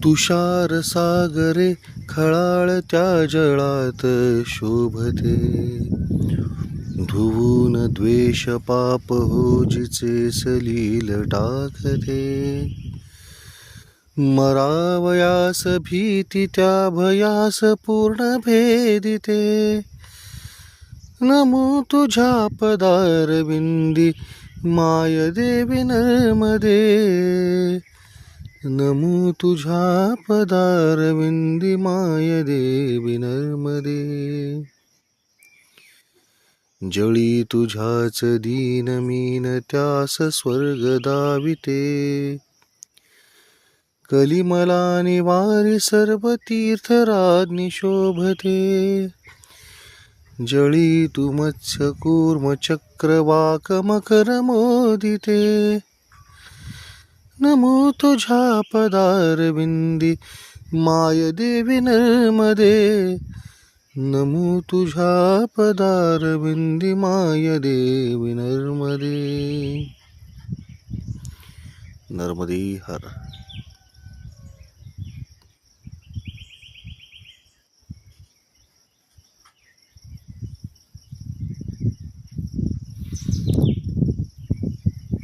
तुषार सागरे खळाळत्या जळात शोभते, धुवून द्वेष पाप होजीचे सलील टाकते. मरावयास भीती त्या भयास पूर्ण भेदिते, नमो तुझ्या पदारविंदी माय देवी नर्मदे. नमो तुझ्या पदारविंदी माय देवी नर्मदे. जळी तुझ्याच दीनमीन त्यास स्वर्ग दाविते, कलिमला निवारी सर्व तीर्थराज्ञी शोभते. जळी तू मत्स्य कूर्म चक्रवाक मकर मोदिते, नमो तुझ्या पदारविंदी माय देवी नर्मदे. नमो तुझ्या पदारविंदी माय देवी नर्मदे. नर्मदे हर.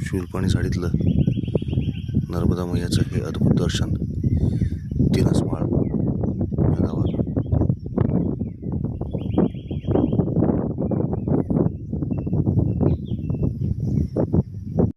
शूलपाणी साडीतलं नर्मदा मैयाचं हे अद्भुत दर्शन 3 माळ.